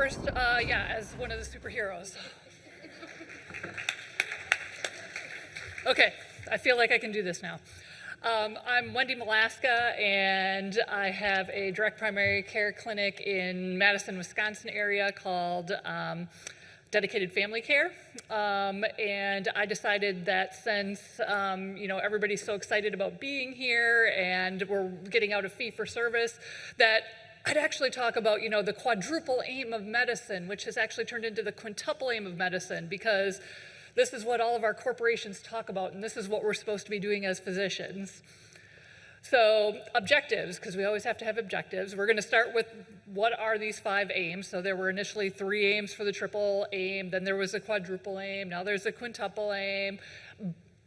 first, as one of the superheroes. Okay, I feel like I can do this now. I'm Wendy Molaska, and I have a direct primary care clinic in Madison, Wisconsin area called Dedicated Family Care. And I decided that since, everybody's so excited about being here and we're getting out of fee-for-service, that I'd actually talk about, the Quadruple Aim of Medicine, which has actually turned into the Quintuple Aim of Medicine, because this is what all of our corporations talk about, and this is what we're supposed to be doing as physicians. So objectives, because we always have to have objectives. We're going to start with what are these 5 aims. So there were initially 3 aims for the triple aim, then there was a quadruple aim, now there's a quintuple aim.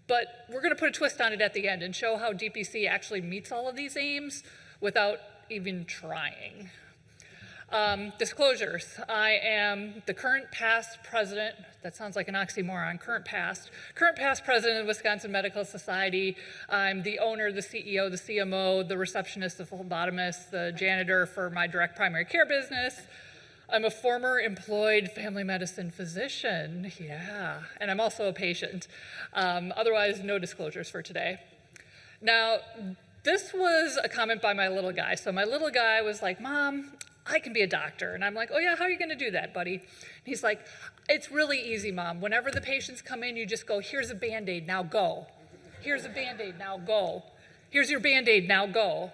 But we're going to put a twist on it at the end and show how DPC actually meets all of these aims without even trying. Disclosures. I am the current past president, that sounds like an oxymoron, current past president of the Wisconsin Medical Society. I'm the owner, the CEO, the CMO, the receptionist, the phlebotomist, the janitor for my direct primary care business. I'm a former employed family medicine physician, and I'm also a patient. Otherwise, no disclosures for today. Now, this was a comment by my little guy. So my little guy was like, "Mom, I can be a doctor." And I'm like, "Oh yeah, how are you gonna do that, buddy?" And he's like, "It's really easy, Mom. Whenever the patients come in, you just go, 'Here's a Band-Aid, now go. Here's a Band-Aid, now go. Here's your Band-Aid, now go.'"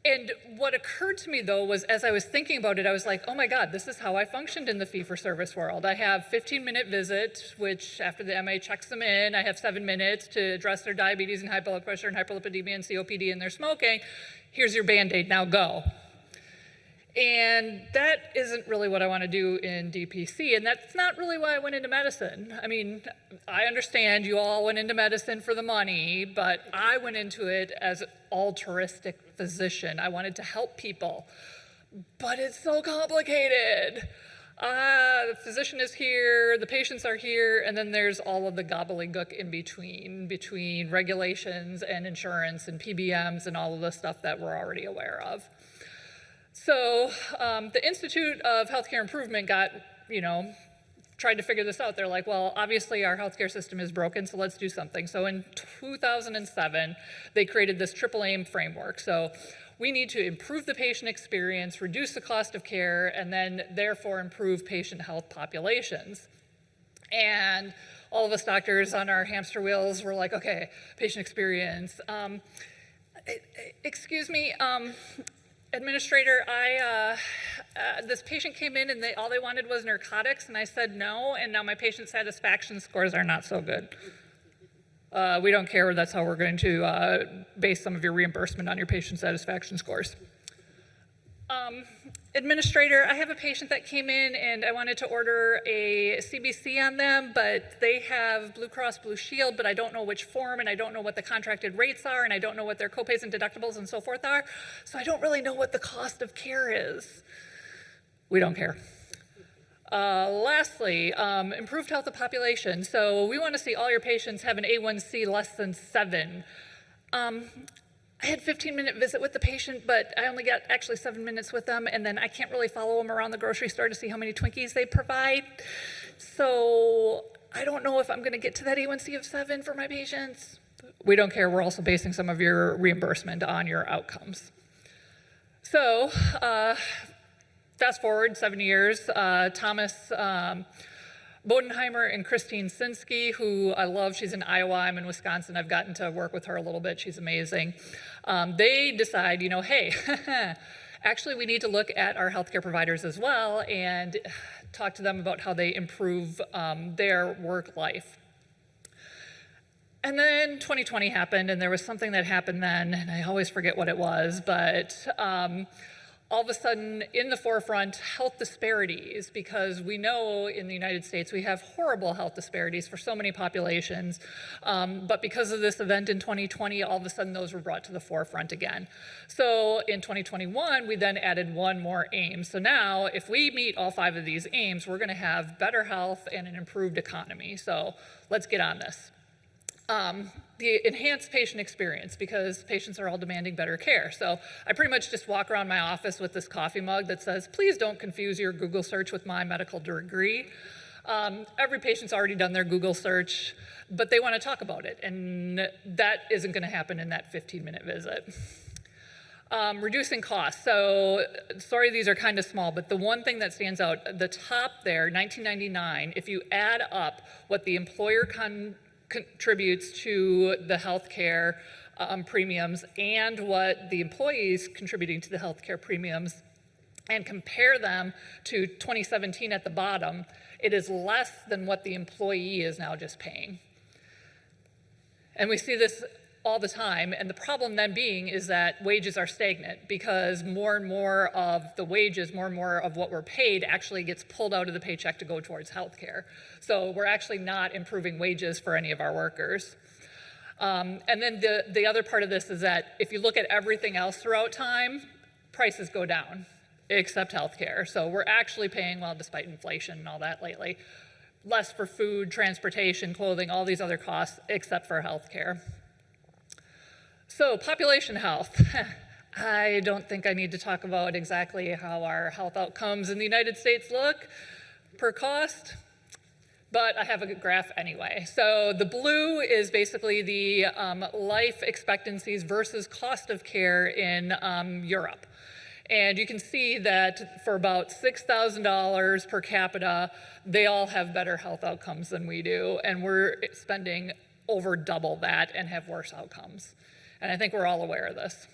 And what occurred to me though was, as I was thinking about it, I was like, oh my God, this is how I functioned in the fee-for-service world. I have 15-minute visit, which after the MA checks them in, I have 7 minutes to address their diabetes and high blood pressure and hyperlipidemia and COPD and their smoking. Here's your Band-Aid, now go. And that isn't really what I want to do in DPC, and that's not really why I went into medicine. I mean, I understand you all went into medicine for the money, but I went into it as an altruistic physician. I wanted to help people, but it's so complicated. The physician is here, the patients are here, and then there's all of the gobbledygook in between regulations and insurance and PBMs and all of the stuff that we're already aware of. So the Institute of Healthcare Improvement tried to figure this out. They're like, well, obviously our healthcare system is broken, so let's do something. So in 2007, they created this triple aim framework. So we need to improve the patient experience, reduce the cost of care, and then therefore improve patient health populations. And all of us doctors on our hamster wheels were like, okay, patient experience. Excuse me, Administrator, this patient came in and all they wanted was narcotics, and I said no, and now my patient satisfaction scores are not so good. We don't care, that's how we're going to base some of your reimbursement on your patient satisfaction scores. Administrator, I have a patient that came in and I wanted to order a CBC on them, but they have Blue Cross Blue Shield, but I don't know which form, and I don't know what the contracted rates are, and I don't know what their copays and deductibles and so forth are, so I don't really know what the cost of care is. We don't care. Lastly, improved health of population. So we want to see all your patients have an A1C less than 7. I had a 15-minute visit with the patient, but I only got actually 7 minutes with them, and then I can't really follow them around the grocery store to see how many Twinkies they provide. So I don't know if I'm going to get to that A1C of 7 for my patients. We don't care. We're also basing some of your reimbursement on your outcomes. So fast forward 7 years, Thomas Bodenheimer and Christine Sinsky, who I love. She's in Iowa, I'm in Wisconsin. I've gotten to work with her a little bit. She's amazing. They decide, hey, actually we need to look at our healthcare providers as well and talk to them about how they improve their work life. And then 2020 happened, and there was something that happened then, and I always forget what it was, but all of a sudden, in the forefront, health disparities, because we know in the United States we have horrible health disparities for so many populations, but because of this event in 2020, all of a sudden those were brought to the forefront again. So in 2021, we then added one more aim. So now, if we meet all 5 of these aims, we're gonna have better health and an improved economy. So let's get on this. the enhanced patient experience, because patients are all demanding better care. So I pretty much just walk around my office with this coffee mug that says, please don't confuse your Google search with my medical degree. Every patient's already done their Google search, but they want to talk about it, and that isn't going to happen in that 15-minute visit. Reducing costs. So, sorry, these are kind of small, but the one thing that stands out, the top there, $19.99, if you add up what the employer contributes to the healthcare premiums and what the employees contributing to the healthcare premiums, and compare them to 2017 at the bottom, it is less than what the employee is now just paying. And we see this all the time, and the problem then being is that wages are stagnant, because more and more of the wages, more and more of what we're paid actually gets pulled out of the paycheck to go towards healthcare. So we're actually not improving wages for any of our workers. And then the other part of this is that if you look at everything else throughout time, prices go down, except healthcare. So we're actually paying, well, despite inflation and all that lately, less for food, transportation, clothing, all these other costs, except for healthcare. So population health. I don't think I need to talk about exactly how our health outcomes in the United States look per cost, but I have a good graph anyway. So the blue is basically the life expectancies versus cost of care in Europe. And you can see that for about $6,000 per capita, they all have better health outcomes than we do, and we're spending over double that and have worse outcomes. And I think we're all aware of this.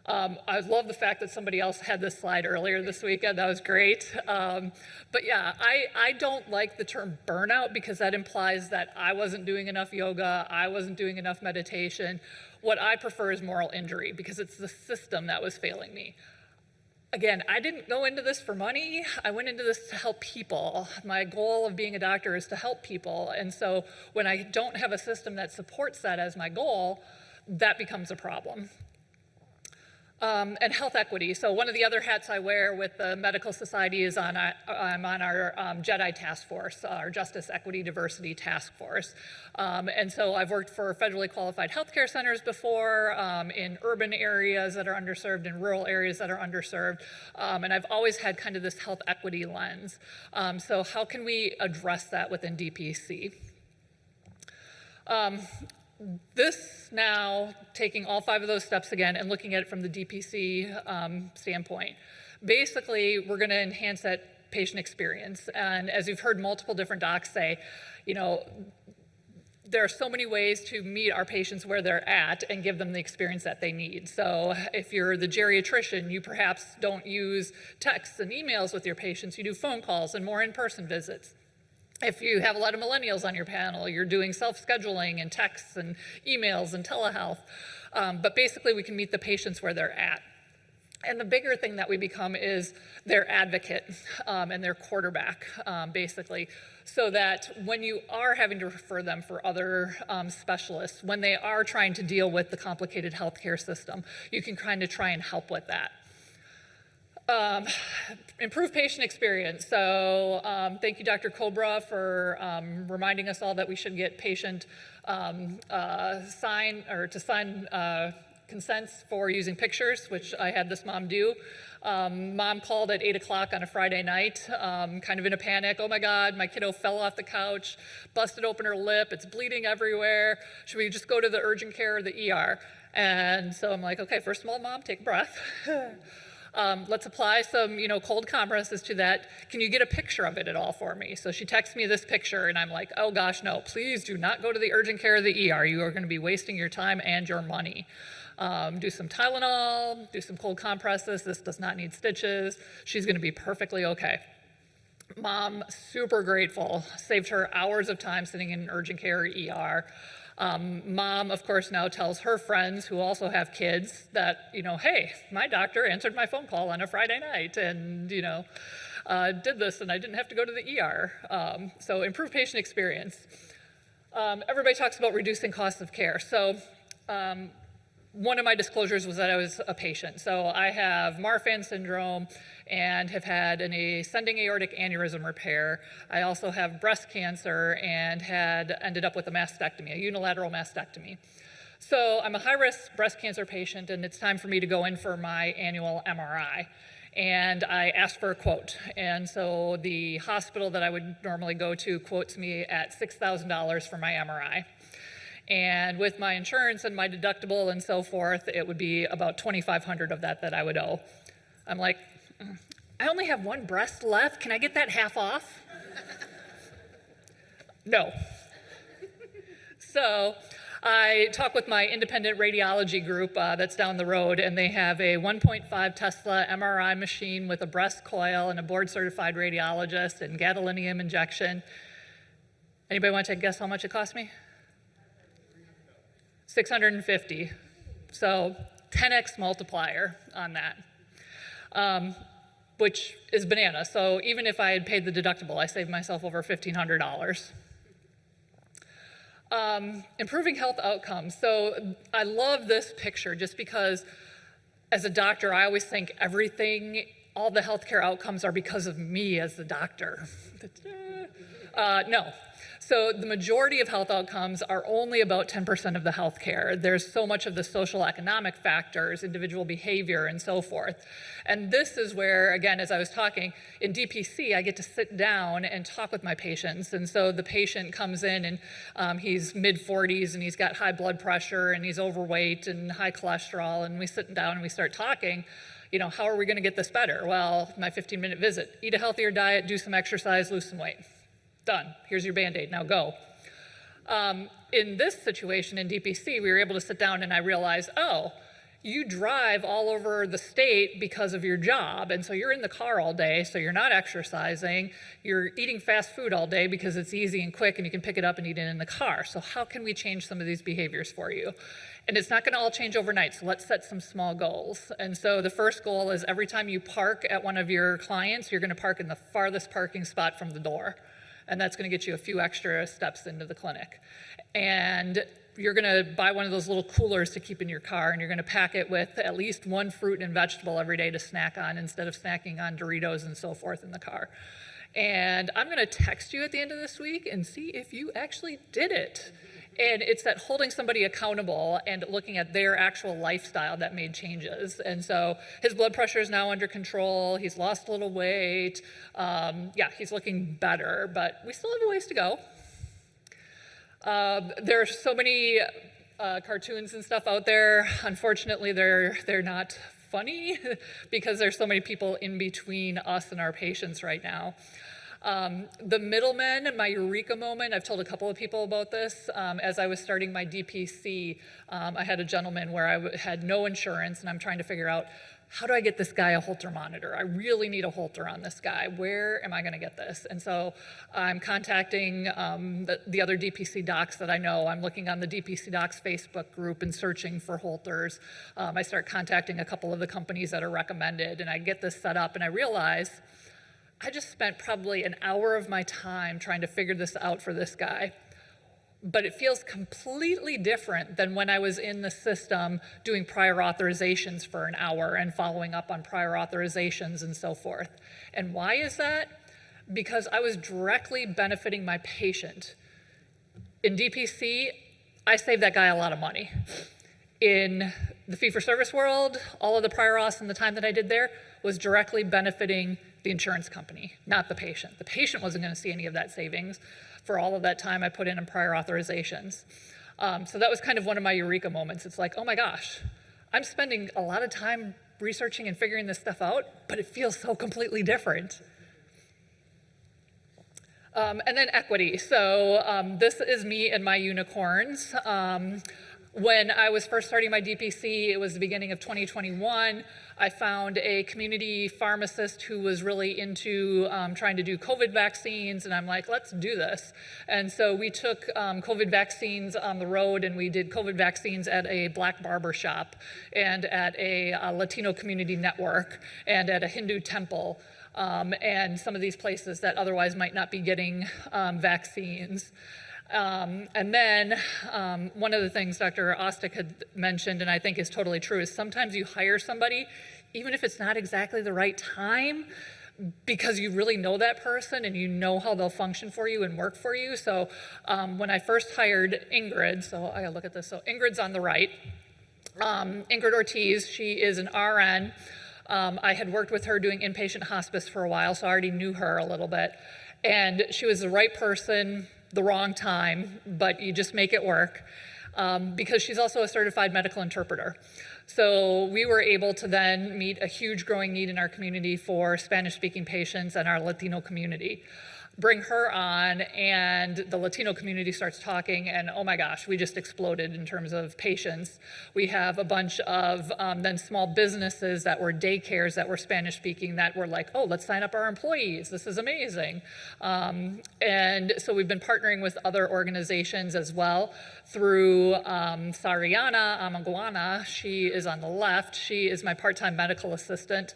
I love the fact that somebody else had this slide earlier this weekend. That was great. But yeah, I don't like the term burnout, because that implies that I wasn't doing enough yoga, I wasn't doing enough meditation. What I prefer is moral injury, because it's the system that was failing me. Again, I didn't go into this for money. I went into this to help people. My goal of being a doctor is to help people. And so when I don't have a system that supports that as my goal, that becomes a problem. And health equity. So one of the other hats I wear with the medical society is I'm on our JEDI task force, our Justice, Equity, Diversity Task Force. And so I've worked for federally qualified healthcare centers before, in urban areas that are underserved, in rural areas that are underserved. And I've always had kind of this health equity lens. So how can we address that within DPC? This now, taking all 5 of those steps again and looking at it from the DPC standpoint, basically we're going to enhance that patient experience. And as you've heard multiple different docs say, you know, there are so many ways to meet our patients where they're at and give them the experience that they need. So if you're the geriatrician, you perhaps don't use texts and emails with your patients, you do phone calls and more in-person visits. If you have a lot of millennials on your panel, you're doing self-scheduling and texts and emails and telehealth. But basically, we can meet the patients where they're at. And the bigger thing that we become is their advocate and their quarterback, basically, so that when you are having to refer them for other specialists, when they are trying to deal with the complicated healthcare system, you can kind of try and help with that. Improve patient experience. So thank you, Dr. Cobra, for reminding us all that we should get patient sign consents for using pictures, which I had this mom do. Mom called at 8 o'clock on a Friday night, kind of in a panic. Oh my God, my kiddo fell off the couch, busted open her lip, it's bleeding everywhere. Should we just go to the urgent care or the ER? And so I'm like, okay, first of all, Mom, take a breath. Let's apply some, cold compresses to that. Can you get a picture of it at all for me? So she texts me this picture, and I'm like, oh gosh, no, please do not go to the urgent care or the ER. You are going to be wasting your time and your money. Do some Tylenol, do some cold compresses. This does not need stitches. She's going to be perfectly okay. Mom, super grateful, saved her hours of time sitting in urgent care or ER. Mom, of course, now tells her friends who also have kids that, hey, my doctor answered my phone call on a Friday night and, did this and I didn't have to go to the ER. So improve patient experience. Everybody talks about reducing costs of care. So one of my disclosures was that I was a patient. So I have Marfan syndrome and have had an ascending aortic aneurysm repair. I also have breast cancer and had ended up with a mastectomy, a unilateral mastectomy. So I'm a high-risk breast cancer patient, and it's time for me to go in for my annual MRI. And I asked for a quote. And so the hospital that I would normally go to quotes me at $6,000 for my MRI. And with my insurance and my deductible and so forth, it would be about $2,500 of that I would owe. I'm like, I only have one breast left. Can I get that half off? No. So I talk with my independent radiology group that's down the road, and they have a 1.5 Tesla MRI machine with a breast coil and a board-certified radiologist and gadolinium injection. Anybody want to take a guess how much it cost me? $650. So 10x multiplier on that, which is bananas. So even if I had paid the deductible, I saved myself over $1,500. Improving health outcomes. So I love this picture just because as a doctor, I always think everything, all the healthcare outcomes are because of me as the doctor. No. So the majority of health outcomes are only about 10% of the healthcare. There's so much of the social economic factors, individual behavior, and so forth. And this is where, again, as I was talking, in DPC, I get to sit down and talk with my patients. And so the patient comes in and he's mid-40s and he's got high blood pressure and he's overweight and high cholesterol, and we sit down and we start talking. You know, how are we gonna get this better? Well, my 15-minute visit, eat a healthier diet, do some exercise, lose some weight. Done. Here's your Band-Aid. Now go. In this situation in DPC, we were able to sit down and I realized, oh, you drive all over the state because of your job. And so you're in the car all day, so you're not exercising. You're eating fast food all day because it's easy and quick and you can pick it up and eat it in the car. So how can we change some of these behaviors for you? And it's not going to all change overnight, so let's set some small goals. And so the first goal is every time you park at one of your clients, you're going to park in the farthest parking spot from the door. And that's going to get you a few extra steps into the clinic. And you're going to buy one of those little coolers to keep in your car, and you're going to pack it with at least one fruit and vegetable every day to snack on instead of snacking on Doritos and so forth in the car. And I'm going to text you at the end of this week and see if you actually did it. And it's that holding somebody accountable and looking at their actual lifestyle that made changes. And so his blood pressure is now under control. He's lost a little weight. Yeah, he's looking better, but we still have a ways to go. There are so many cartoons and stuff out there. Unfortunately, they're not funny because there's so many people in between us and our patients right now. The middlemen, my eureka moment, I've told a couple of people about this. As I was starting my DPC, I had a gentleman where I had no insurance and I'm trying to figure out, how do I get this guy a Holter monitor? I really need a Holter on this guy. Where am I gonna get this? And so I'm contacting the other DPC docs that I know. I'm looking on the DPC docs Facebook group and searching for Holters. I start contacting a couple of the companies that are recommended, and I get this set up and I realize I just spent probably an hour of my time trying to figure this out for this guy. But it feels completely different than when I was in the system doing prior authorizations for an hour and following up on prior authorizations and so forth. And why is that? Because I was directly benefiting my patient. In DPC, I saved that guy a lot of money. In the fee-for-service world, all of the prior auths and the time that I did there was directly benefiting the insurance company, not the patient. The patient wasn't going to see any of that savings for all of that time I put in prior authorizations. So that was kind of one of my eureka moments. It's like, oh my gosh, I'm spending a lot of time researching and figuring this stuff out, but it feels so completely different. And then equity. So this is me and my unicorns. When I was first starting my DPC, it was the beginning of 2021. I found a community pharmacist who was really into trying to do COVID vaccines, and I'm like, let's do this. And so we took COVID vaccines on the road, and we did COVID vaccines at a black barber shop, and at a Latino community network, and at a Hindu temple, and some of these places that otherwise might not be getting vaccines. And then one of the things Dr. Ostick had mentioned, and I think is totally true, is sometimes you hire somebody, even if it's not exactly the right time, because you really know that person and you know how they'll function for you and work for you. So when I first hired Ingrid, so I gotta look at this, so Ingrid's on the right. Ingrid Ortiz, she is an RN. I had worked with her doing inpatient hospice for a while, so I already knew her a little bit. And she was the right person, the wrong time, but you just make it work, because she's also a certified medical interpreter. So we were able to then meet a huge growing need in our community for Spanish-speaking patients and our Latino community. Bring her on, and the Latino community starts talking, and oh my gosh, we just exploded in terms of patients. We have a bunch of then small businesses that were daycares that were Spanish speaking that were like, oh, let's sign up our employees, this is amazing. And so we've been partnering with other organizations as well through Sariana Amaguana. She is on the left. She is my part-time medical assistant.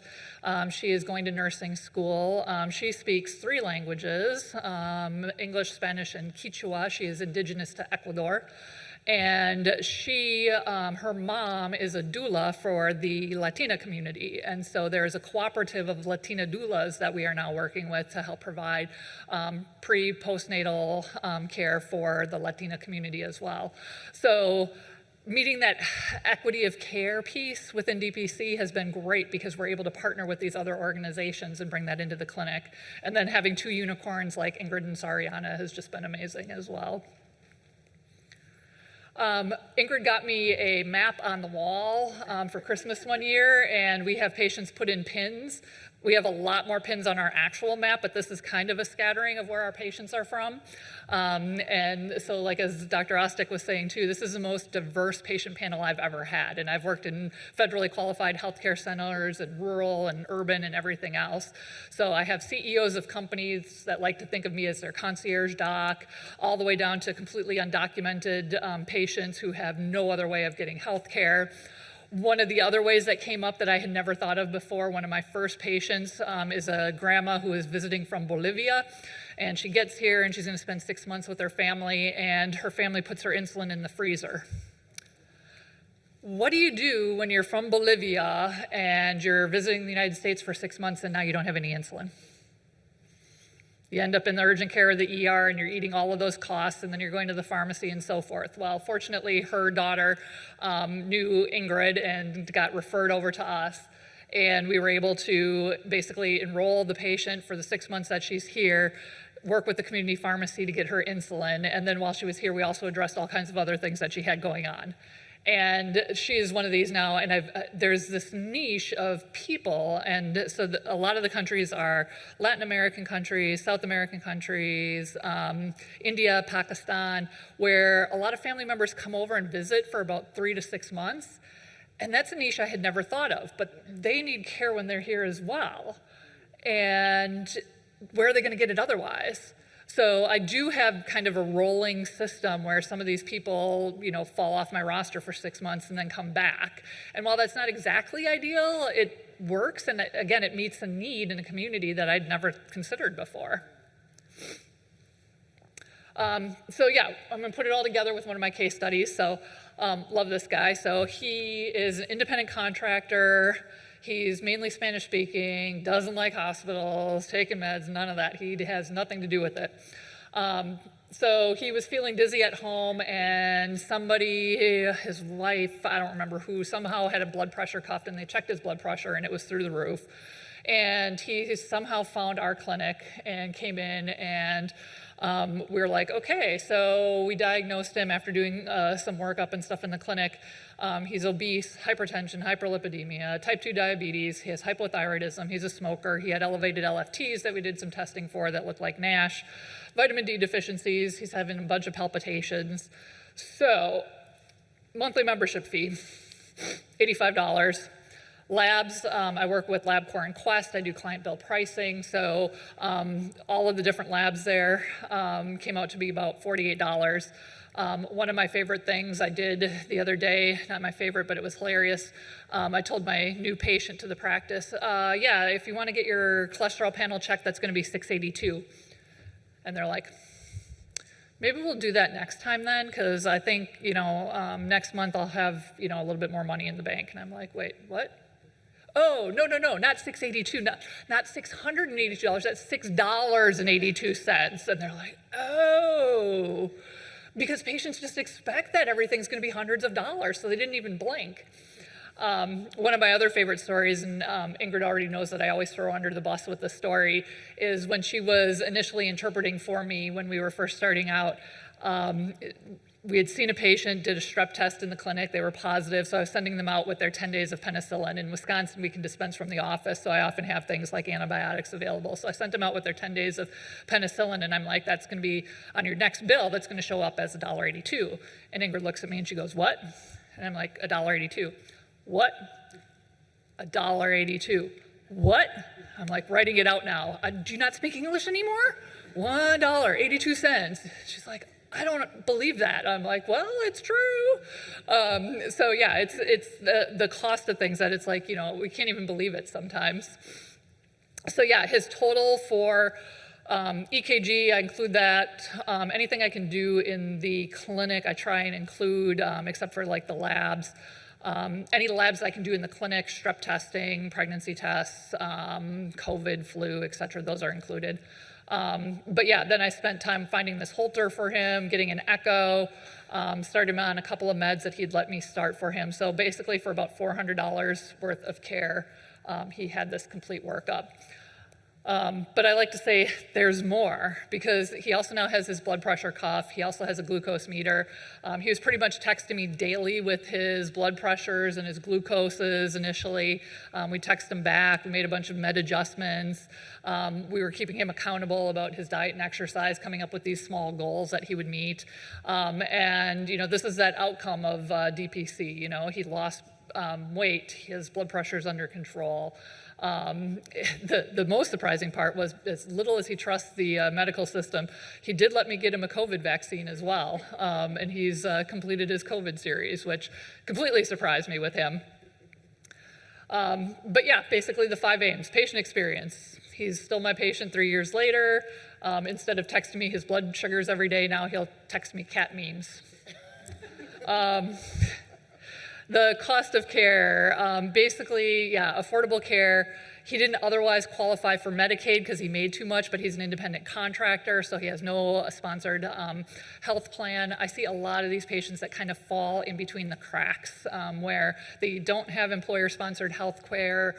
She is going to nursing school. She speaks 3 languages, English, Spanish, and Quechua. She is indigenous to Ecuador. And she, her mom is a doula for the Latina community. And so there's a cooperative of Latina doulas that we are now working with to help provide pre-postnatal care for the Latina community as well. So meeting that equity of care piece within DPC has been great because we're able to partner with these other organizations and bring that into the clinic. And then having 2 unicorns like Ingrid and Sariana has just been amazing as well. Ingrid got me a map on the wall for Christmas one year, and we have patients put in pins. We have a lot more pins on our actual map, but this is kind of a scattering of where our patients are from. And so like as Dr. Ostick was saying too, this is the most diverse patient panel I've ever had. And I've worked in federally qualified healthcare centers and rural and urban and everything else. So I have CEOs of companies that like to think of me as their concierge doc, all the way down to completely undocumented patients who have no other way of getting healthcare. One of the other ways that came up that I had never thought of before, one of my first patients is a grandma who is visiting from Bolivia, and she gets here and she's going to spend 6 months with her family, and her family puts her insulin in the freezer. What do you do when you're from Bolivia and you're visiting the United States for 6 months and now you don't have any insulin? You end up in the urgent care or the ER and you're eating all of those costs, and then you're going to the pharmacy and so forth. Well, fortunately, her daughter knew Ingrid and got referred over to us. And we were able to basically enroll the patient for the 6 months that she's here, work with the community pharmacy to get her insulin. And then while she was here, we also addressed all kinds of other things that she had going on. And she is one of these now, and there's this niche of people, and so a lot of the countries are Latin American countries, South American countries, India, Pakistan, where a lot of family members come over and visit for about 3 to 6 months. And that's a niche I had never thought of, but they need care when they're here as well. And where are they gonna get it otherwise? So I do have kind of a rolling system where some of these people, you know, fall off my roster for 6 months and then come back. And while that's not exactly ideal, it works. And again, it meets a need in a community that I'd never considered before. So yeah, I'm gonna put it all together with one of my case studies. So love this guy. So he is an independent contractor. He's mainly Spanish speaking, doesn't like hospitals, taking meds, none of that. He has nothing to do with it. So he was feeling dizzy at home, and somebody, his wife, I don't remember who, somehow had a blood pressure cuff, and they checked his blood pressure and it was through the roof. And he somehow found our clinic and came in, and we were like, okay, so we diagnosed him after doing some workup and stuff in the clinic. He's obese, hypertension, hyperlipidemia, type 2 diabetes, he has hypothyroidism, he's a smoker, he had elevated LFTs that we did some testing for that looked like NASH, vitamin D deficiencies, he's having a bunch of palpitations. So, monthly membership fee, $85. Labs, I work with LabCorp and Quest. I do client bill pricing. So all of the different labs there came out to be about $48. One of my favorite things I did the other day, not my favorite, but it was hilarious. I told my new patient to the practice, yeah, if you want to get your cholesterol panel checked, that's going to be $682. And they're like, Maybe we'll do that next time then, because I think, next month I'll have, a little bit more money in the bank. And I'm like, wait, what? Oh, no, not $682, not $682, that's $6.82. And they're like, oh, because patients just expect that everything's gonna be hundreds of dollars, so they didn't even blink. One of my other favorite stories, and Ingrid already knows that I always throw under the bus with this story, is when she was initially interpreting for me when we were first starting out. We had seen a patient, did a strep test in the clinic, they were positive, so I was sending them out with their 10 days of penicillin. In Wisconsin, we can dispense from the office, so I often have things like antibiotics available. So I sent them out with their 10 days of penicillin, and I'm like, that's gonna be on your next bill, that's gonna show up as $1.82. And Ingrid looks at me and she goes, what? And I'm like, $1.82. What? $1.82. What? I'm like writing it out now. Do you not speak English anymore? $1.82. She's like, I don't believe that. I'm like, well, it's true. So yeah, it's the cost of things that it's like, we can't even believe it sometimes. So yeah, his total for EKG, I include that. Anything I can do in the clinic, I try and include, except for like the labs. Any labs I can do in the clinic, strep testing, pregnancy tests, COVID, flu, et cetera, those are included. But yeah, then I spent time finding this Holter for him, getting an echo, started him on a couple of meds that he'd let me start for him. So basically for about $400 worth of care, he had this complete workup. But I like to say there's more, because he also now has his blood pressure cuff. He also has a glucose meter. He was pretty much texting me daily with his blood pressures and his glucoses initially. We text him back. We made a bunch of med adjustments. We were keeping him accountable about his diet and exercise, coming up with these small goals that he would meet. And this is that outcome of DPC. He lost weight. His blood pressure's under control. The most surprising part was, as little as he trusts the medical system, he did let me get him a COVID vaccine as well. And he's completed his COVID series, which completely surprised me with him. But yeah, basically the 5 aims. Patient experience. He's still my patient 3 years later. Instead of texting me his blood sugars every day, now he'll text me cat memes. The cost of care, basically, yeah, affordable care. He didn't otherwise qualify for Medicaid because he made too much, but he's an independent contractor, so he has no sponsored health plan. I see a lot of these patients that kind of fall in between the cracks, where they don't have employer-sponsored health care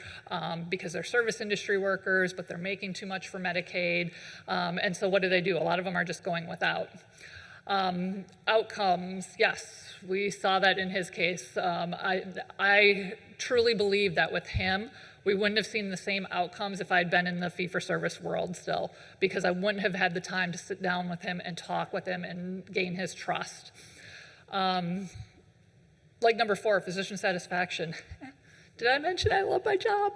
because they're service industry workers, but they're making too much for Medicaid. And so what do? A lot of them are just going without. Outcomes, yes, we saw that in his case. I truly believe that with him, we wouldn't have seen the same outcomes if I'd been in the fee-for-service world still, because I wouldn't have had the time to sit down with him and talk with him and gain his trust. Like number 4, physician satisfaction. Did I mention I love my job?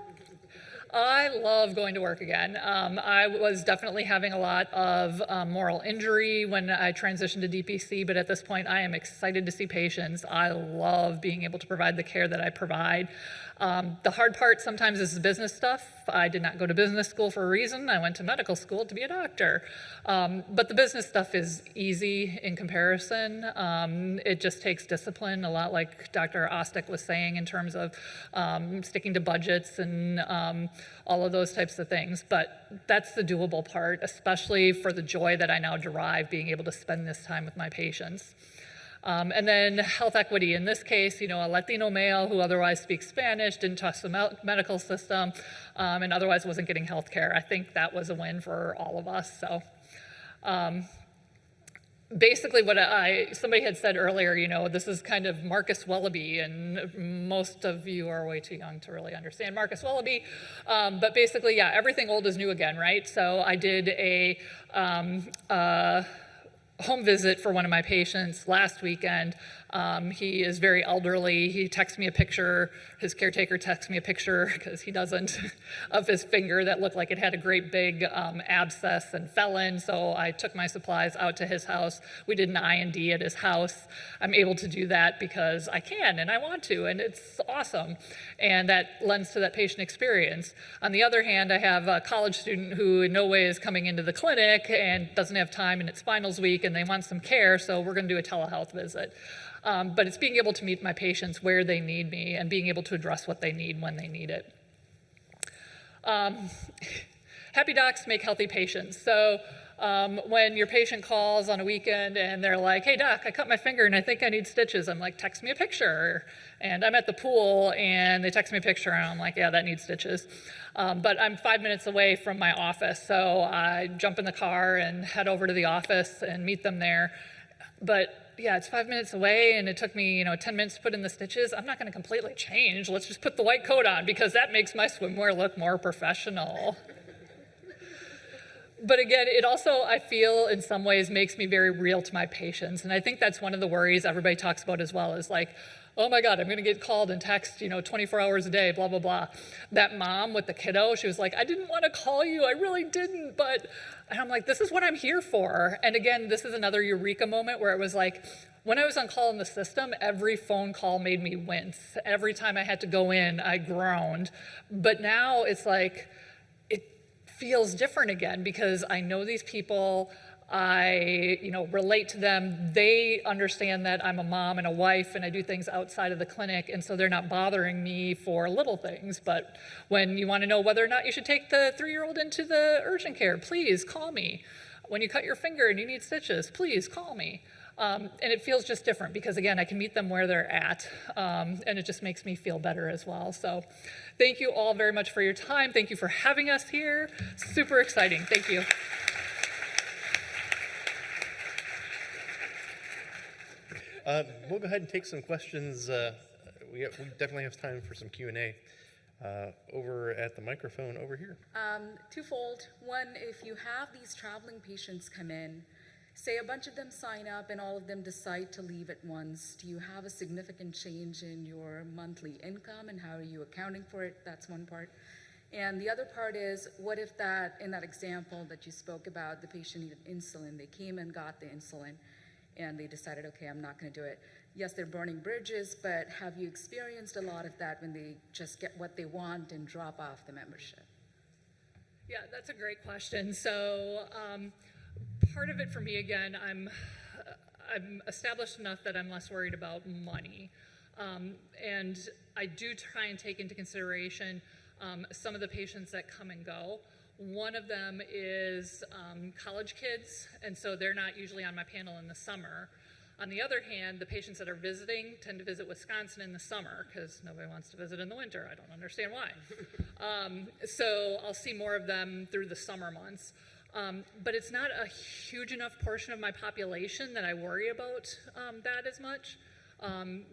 I love going to work again. I was definitely having a lot of moral injury when I transitioned to DPC, but at this point I am excited to see patients. I love being able to provide the care that I provide. The hard part sometimes is the business stuff. I did not go to business school for a reason. I went to medical school to be a doctor. But the business stuff is easy in comparison. It just takes discipline, a lot like Dr. Ostick was saying in terms of sticking to budgets and all of those types of things. But that's the doable part, especially for the joy that I now derive being able to spend this time with my patients. And then health equity. In this case, a Latino male who otherwise speaks Spanish, didn't trust the medical system, and otherwise wasn't getting health care. I think that was a win for all of us. So basically what somebody had said earlier, this is kind of Marcus Welleby, and most of you are way too young to really understand Marcus Welleby. But basically, yeah, everything old is new again, right? So I did a home visit for one of my patients last weekend. He is very elderly. He texts me a picture, his caretaker texts me a picture, because he doesn't, of his finger that looked like it had a great big abscess and fell in. So I took my supplies out to his house. We did an I&D at his house. I'm able to do that because I can and I want to, and it's awesome. And that lends to that patient experience. On the other hand, I have a college student who in no way is coming into the clinic and doesn't have time, and it's finals week and they want some care, so we're going to do a telehealth visit. But it's being able to meet my patients where they need me and being able to address what they need when they need it. Happy docs make healthy patients. So when your patient calls on a weekend and they're like, hey doc, I cut my finger and I think I need stitches, I'm like, text me a picture. And I'm at the pool and they text me a picture and I'm like, yeah, that needs stitches. But I'm 5 minutes away from my office, so I jump in the car and head over to the office and meet them there. But yeah, it's 5 minutes away and it took me 10 minutes to put in the stitches. I'm not going to completely change. Let's just put the white coat on because that makes my swimwear look more professional. But again, it also, I feel, in some ways makes me very real to my patients. And I think that's one of the worries everybody talks about as well, is like, oh my God, I'm going to get called and text, 24 hours a day, blah, blah, blah. That mom with the kiddo, she was like, I didn't want to call you. I really didn't. And I'm like, this is what I'm here for. And again, this is another eureka moment where it was like, when I was on call in the system, every phone call made me wince. Every time I had to go in, I groaned. But now it's like, feels different again because I know these people, I relate to them, they understand that I'm a mom and a wife and I do things outside of the clinic, and so they're not bothering me for little things. But when you want to know whether or not you should take the 3-year-old into the urgent care, please call me. When you cut your finger and you need stitches, please call me. And it feels just different because, again, I can meet them where they're at, and it just makes me feel better as well. So thank you all very much for your time. Thank you for having us here. Super exciting. Thank you. We'll go ahead and take some questions. We definitely have time for some Q&A. Over at the microphone over here. Twofold. One, if you have these traveling patients come in, say a bunch of them sign up and all of them decide to leave at once, do you have a significant change in your monthly income and how are you accounting for it? That's one part. And the other part is, what if in that example that you spoke about, the patient needed insulin, they came and got the insulin and they decided, okay, I'm not going to do it. Yes, they're burning bridges, but have you experienced a lot of that when they just get what they want and drop off the membership? Yeah, that's a great question. So part of it for me, again, I'm established enough that I'm less worried about money. And I do try and take into consideration some of the patients that come and go. One of them is college kids, and so they're not usually on my panel in the summer. On the other hand, the patients that are visiting tend to visit Wisconsin in the summer because nobody wants to visit in the winter. I don't understand why. So I'll see more of them through the summer months. But it's not a huge enough portion of my population that I worry about that as much. And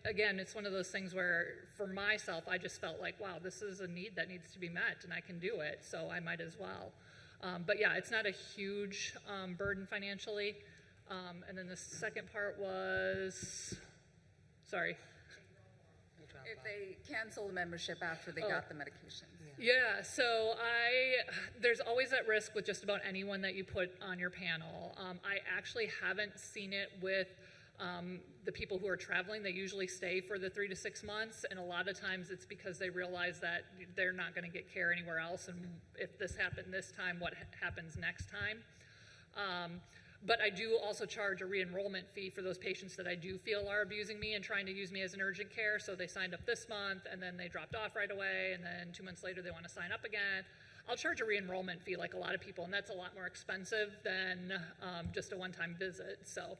again, it's one of those things where for myself, I just felt like, wow, this is a need that needs to be met and I can do it, so I might as well. But yeah, it's not a huge burden financially. And then the second part was, sorry. If they cancel the membership after they got the medication. Yeah, so there's always that risk with just about anyone that you put on your panel. I actually haven't seen it with the people who are traveling. They usually stay for the 3 to 6 months, and a lot of times it's because they realize that they're not going to get care anywhere else, and if this happened this time, what happens next time? But I do also charge a re-enrollment fee for those patients that I do feel are abusing me and trying to use me as an urgent care. So they signed up this month and then they dropped off right away, and then 2 months later they want to sign up again. I'll charge a re-enrollment fee like a lot of people, and that's a lot more expensive than just a one-time visit. So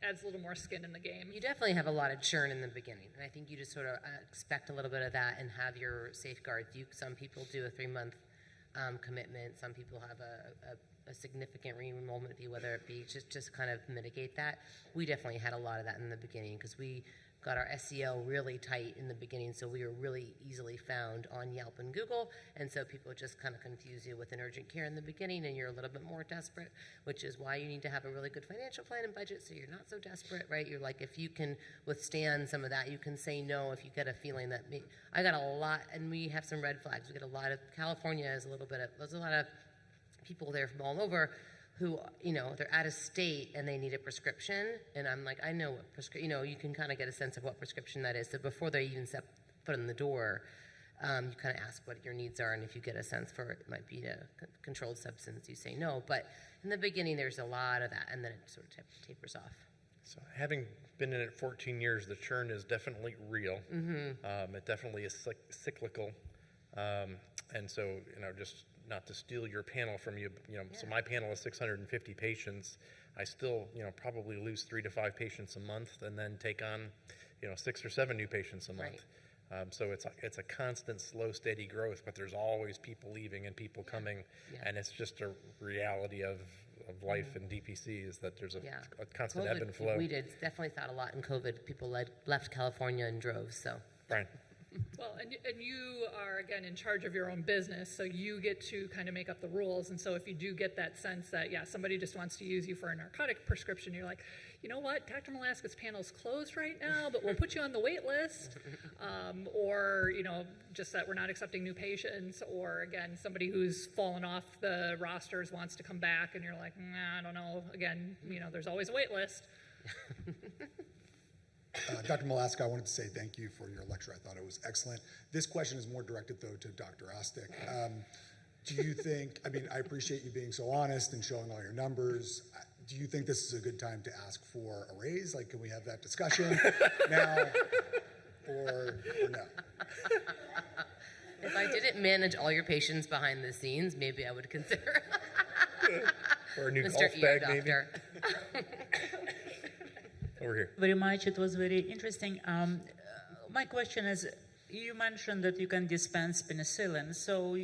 adds a little more skin in the game. You definitely have a lot of churn in the beginning, and I think you just sort of expect a little bit of that and have your safeguards. Some people do a 3-month commitment. Some people have a significant re-enrollment fee, whether it be just kind of mitigate that. We definitely had a lot of that in the beginning because we got our SEO really tight in the beginning, so we were really easily found on Yelp and Google, and so people just kind of confuse you with an urgent care in the beginning, and you're a little bit more desperate, which is why you need to have a really good financial plan and budget so you're not so desperate, right? You're like, if you can withstand some of that, you can say no if you get a feeling that, I got a lot, and we have some red flags. We get a lot of, California is a little bit of, there's a lot of people there from all over who, you know, they're out of state and they need a prescription, and I'm like, I know what prescription, you know, you can kind of get a sense of what prescription that is. So before they even step foot in the door, you kind of ask what your needs are, and if you get a sense for it might be a controlled substance, you say no. But in the beginning, there's a lot of that, and then it sort of tapers off. So having been in it 14 years, the churn is definitely real. It definitely is cyclical. And so, you know, just not to steal your panel from you, you know, so my panel is 650 patients. I still, you know, probably lose 3 to 5 patients a month, and then take on, you know, 6 or 7 new patients a month. So it's a constant, slow, steady growth, but there's always people leaving and people coming, and it's just a reality of life in DPC, is that there's a constant ebb and flow. We definitely thought a lot in COVID. People left California in droves, so. Brian. Well, and you are, again, in charge of your own business, so you get to kind of make up the rules. And so if you do get that sense that, yeah, somebody just wants to use you for a narcotic prescription, you're like, you know what, Dr. Molaska's panel's closed right now, but we'll put you on the wait list. Or, you know, just that we're not accepting new patients. Or, again, somebody who's fallen off the rosters wants to come back, and you're like, nah, I don't know. Again, you know, there's always a wait list. Dr. Molaska, I wanted to say thank you for your lecture. I thought it was excellent. This question is more directed, though, to Dr. Ostick. Do you think, I mean, I appreciate you being so honest and showing all your numbers. Do you think this is a good time to ask for a raise? Like, can we have that discussion now or no? If I didn't manage all your patients behind the scenes, maybe I would consider. Or a new Mr. golf bag, maybe. Doctor. Over here. Very much. It was very interesting. My question is, you mentioned that you can dispense penicillin. So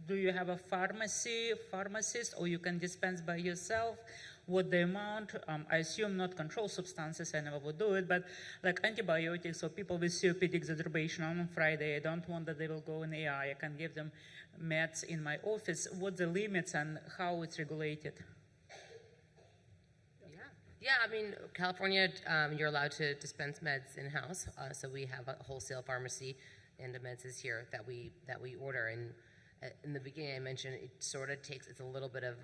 do you have a pharmacist, or you can dispense by yourself? What the amount? I assume not controlled substances. I never would do it. But like antibiotics or people with COPD exacerbation on Friday, I don't want that they will go in AI. I can give them meds in my office. What the limits and how it's regulated? Yeah, I mean, California, you're allowed to dispense meds in-house, so we have a wholesale pharmacy, and the meds is here that we order. And in the beginning, I mentioned it sort of takes, it's a little bit of,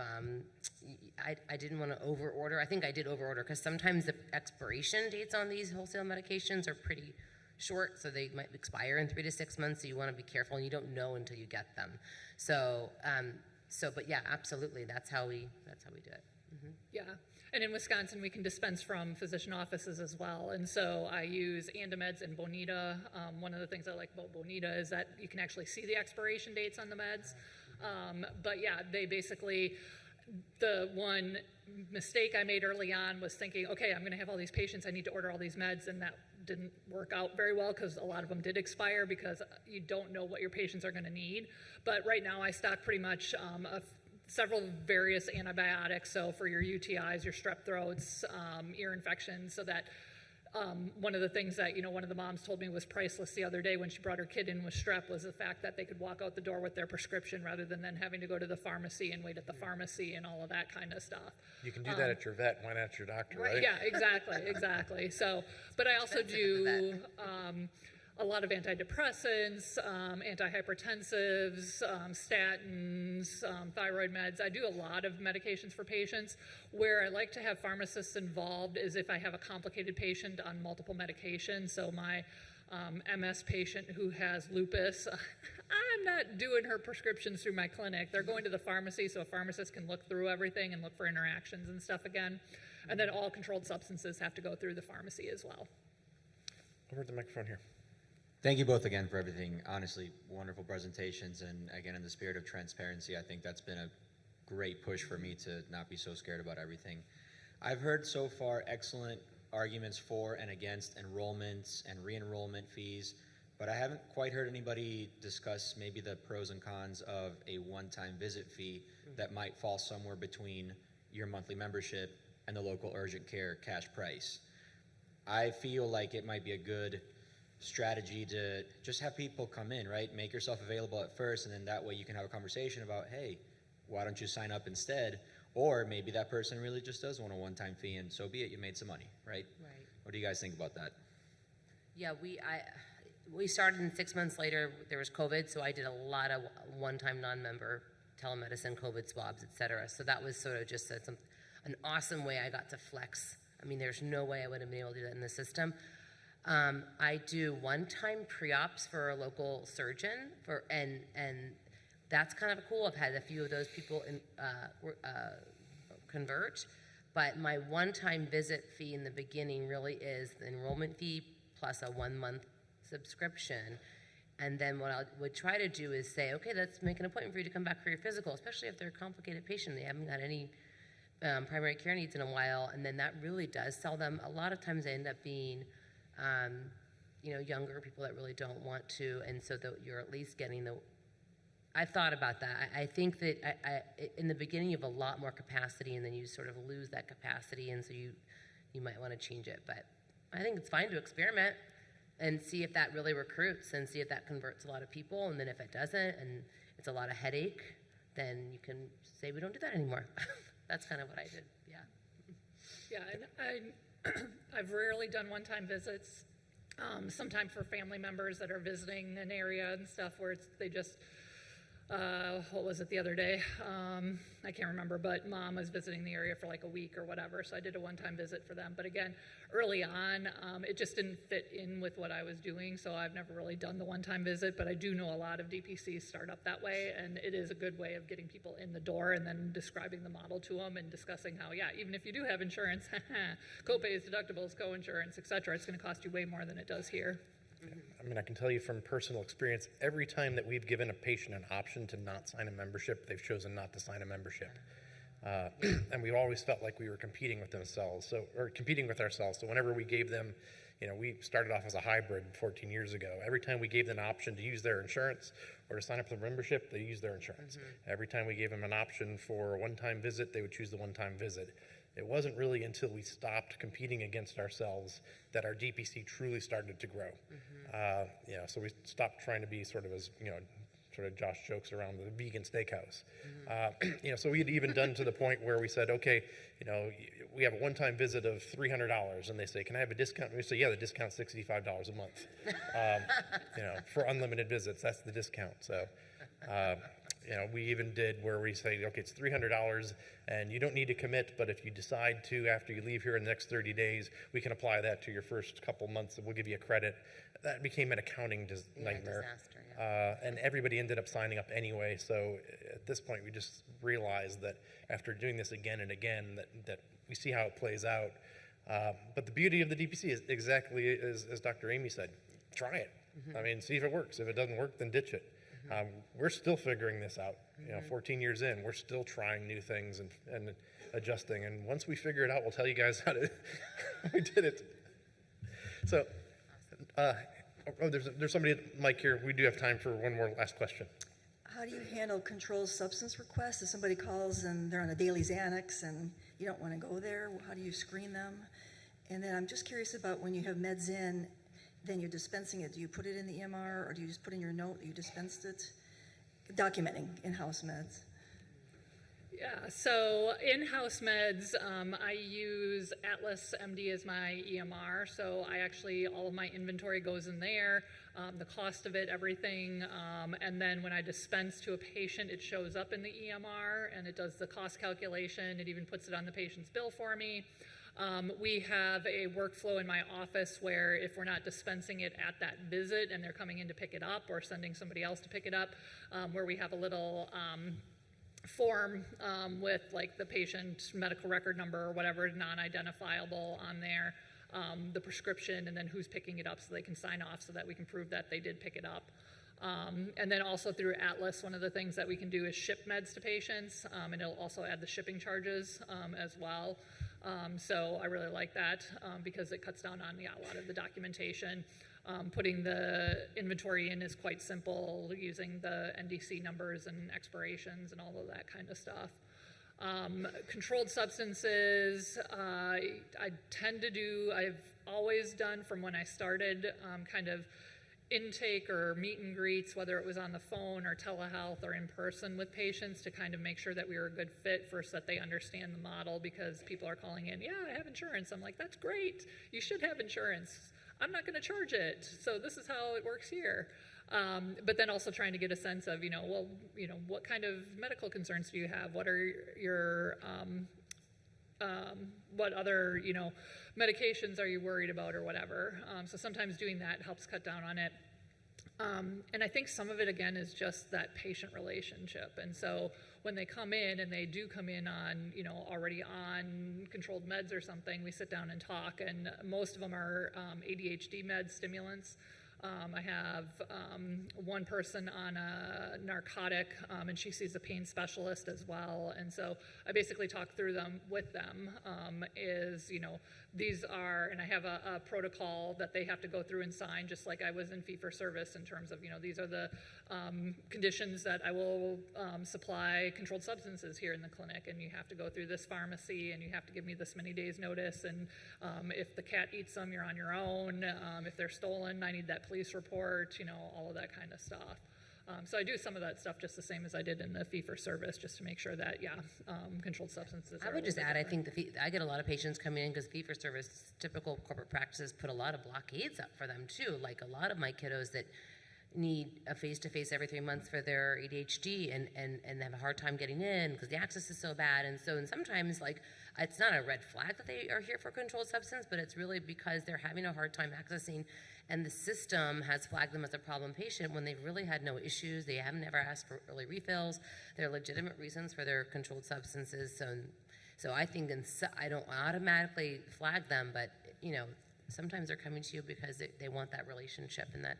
I didn't want to over-order. I think I did over-order because sometimes the expiration dates on these wholesale medications are pretty short, so they might expire in 3 to 6 months, so you want to be careful, and you don't know until you get them. So, but yeah, absolutely, that's how we do it. Mm-hmm. Yeah. And in Wisconsin, we can dispense from physician offices as well. And so I use Andameds and Bonita. One of the things I like about Bonita is that you can actually see the expiration dates on the meds. But yeah, they basically, the one mistake I made early on was thinking, okay, I'm going to have all these patients, I need to order all these meds, and that didn't work out very well because a lot of them did expire because you don't know what your patients are going to need. But right now I stock pretty much several various antibiotics, so for your UTIs, your strep throats, ear infections, so that one of the things that, you know, one of the moms told me was priceless the other day when she brought her kid in with strep was the fact that they could walk out the door with their prescription rather than then having to go to the pharmacy and wait at the pharmacy and all of that kind of stuff. You can do that at your vet, why not at your doctor, right? Yeah, exactly. So, but I also do a lot of antidepressants, antihypertensives, statins, thyroid meds. I do a lot of medications for patients. Where I like to have pharmacists involved is if I have a complicated patient on multiple medications. So my MS patient who has lupus, I'm not doing her prescriptions through my clinic. They're going to the pharmacy so a pharmacist can look through everything and look for interactions and stuff again. And then all controlled substances have to go through the pharmacy as well. Over at the microphone here. Thank you both again for everything. Honestly, wonderful presentations. And again, in the spirit of transparency, I think that's been a great push for me to not be so scared about everything. I've heard so far excellent arguments for and against enrollments and re-enrollment fees, but I haven't quite heard anybody discuss maybe the pros and cons of a one-time visit fee that might fall somewhere between your monthly membership and the local urgent care cash price. I feel like it might be a good strategy to just have people come in, right? Make yourself available at first, and then that way you can have a conversation about, hey, why don't you sign up instead? Or maybe that person really just does want a one-time fee, and so be it, you made some money, right? Right. What do you guys think about that? Yeah, we started, and 6 months later, there was COVID, so I did a lot of one-time non-member telemedicine, COVID swabs, et cetera. So that was sort of just an awesome way I got to flex. I mean, there's no way I would have been able to do that in the system. I do one-time pre-ops for a local surgeon, and that's kind of cool. I've had a few of those people convert, but my one-time visit fee in the beginning really is the enrollment fee plus a 1-month subscription. And then what I would try to do is say, okay, let's make an appointment for you to come back for your physical, especially if they're a complicated patient, they haven't got any primary care needs in a while, and then that really does sell them. A lot of times they end up being younger people that really don't want to, and so that you're at least getting the. I've thought about that. I think that in the beginning you have a lot more capacity, and then you sort of lose that capacity, and so you might want to change it. But I think it's fine to experiment and see if that really recruits, and see if that converts a lot of people. And then if it doesn't, and it's a lot of headache, then you can say we don't do that anymore. That's kind of what I did. Yeah. Yeah, and I've rarely done one-time visits. Sometimes for family members that are visiting an area and stuff where they just, what was it the other day? I can't remember, but mom was visiting the area for like a week or whatever, so I did a one-time visit for them. But again, early on, it just didn't fit in with what I was doing, so I've never really done the one-time visit, but I do know a lot of DPCs start up that way, and it is a good way of getting people in the door and then describing the model to them and discussing how, yeah, even if you do have insurance, co-pays, deductibles, co-insurance, et cetera, it's going to cost you way more than it does here. I mean, I can tell you from personal experience, every time that we've given a patient an option to not sign a membership, they've chosen not to sign a membership. And we've always felt like we were competing with ourselves. So whenever we gave them, we started off as a hybrid 14 years ago. Every time we gave them an option to use their insurance or to sign up for the membership, they used their insurance. Every time we gave them an option for a one-time visit, they would choose the one-time visit. It wasn't really until we stopped competing against ourselves that our DPC truly started to grow. So we stopped trying to be sort of as, sort of Josh jokes around the vegan steakhouse. So we had even done to the point where we said, okay, we have a one-time visit of $300, and they say, can I have a discount? And we say, yeah, the discount's $65 a month. For unlimited visits, that's the discount. So, we even did where we say, okay, it's $300, and you don't need to commit, but if you decide to, after you leave here in the next 30 days, we can apply that to your first couple months, and we'll give you a credit. That became an accounting nightmare. Disaster, yeah. And everybody ended up signing up anyway, so at this point, we just realized that after doing this again and again, that we see how it plays out. But the beauty of the DPC is exactly as Dr. Amy said, try it. I mean, see if it works. If it doesn't work, then ditch it. We're still figuring this out. 14 years in, we're still trying new things and adjusting. And once we figure it out, we'll tell you guys how we did it. So, there's somebody at the mic here. We do have time for one more last question. How do you handle controlled substance requests? If somebody calls and they're on a daily Xanax and you don't want to go there, how do you screen them? And then I'm just curious about when you have meds in, then you're dispensing it. Do you put it in the EMR, or do you just put in your note that you dispensed it? Documenting in-house meds. Yeah, so in-house meds, I use Atlas MD as my EMR, so all of my inventory goes in there, the cost of it, everything, and then when I dispense to a patient, it shows up in the EMR, and it does the cost calculation. It even puts it on the patient's bill for me. We have a workflow in my office where if we're not dispensing it at that visit and they're coming in to pick it up or sending somebody else to pick it up, where we have a little form with like the patient medical record number or whatever, non-identifiable on there, the prescription, and then who's picking it up so they can sign off so that we can prove that they did pick it up. And then also through Atlas, one of the things that we can do is ship meds to patients, and it'll also add the shipping charges as well. So I really like that because it cuts down on a lot of the documentation. Putting the inventory in is quite simple, using the NDC numbers and expirations and all of that kind of stuff. Controlled substances, I tend to do, I've always done from when I started, kind of intake or meet and greets, whether it was on the phone or telehealth or in person with patients, to kind of make sure that we were a good fit, first that they understand the model, because people are calling in, yeah, I have insurance. I'm like, that's great. You should have insurance. I'm not going to charge it. So this is how it works here. But then also trying to get a sense of, what kind of medical concerns do you have? What are your, what other, medications are you worried about or whatever? So sometimes doing that helps cut down on it. And I think some of it, again, is just that patient relationship. And so when they come in, and they do come in on, already on controlled meds or something, we sit down and talk, and most of them are ADHD meds, stimulants. I have one person on a narcotic, and she sees a pain specialist as well. And so I basically talk through them with them, these are, and I have a protocol that they have to go through and sign, just like I was in fee-for-service, in terms of, these are the conditions that I will supply controlled substances here in the clinic, and you have to go through this pharmacy, and you have to give me this many days notice, and if the cat eats them, you're on your own. If they're stolen, I need that police report, all of that kind of stuff. So I do some of that stuff just the same as I did in the fee-for-service, just to make sure that, controlled substances are I would just add, I different. think I get a lot of patients coming in because fee-for-service, typical corporate practices put a lot of blockades up for them too. Like a lot of my kiddos that need a face-to-face every 3 months for their ADHD and they have a hard time getting in because the access is so bad. And sometimes, like, it's not a red flag that they are here for controlled substance, but it's really because they're having a hard time accessing, and the system has flagged them as a problem patient when they've really had no issues. They haven't ever asked for early refills. There are legitimate reasons for their controlled substances. So I think I don't automatically flag them, but sometimes they're coming to you because they want that relationship and that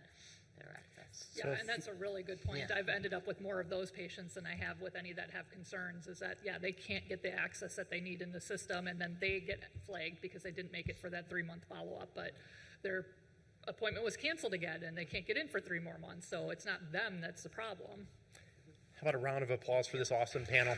their access. Yeah, and that's a really good point. Yeah. I've ended up with more of those patients than I have with any that have concerns, is that, they can't get the access that they need in the system, and then they get flagged because they didn't make it for that 3-month follow-up, but their appointment was canceled again, and they can't get in for 3 more months, so it's not them that's the problem. How about a round of applause for this awesome panel?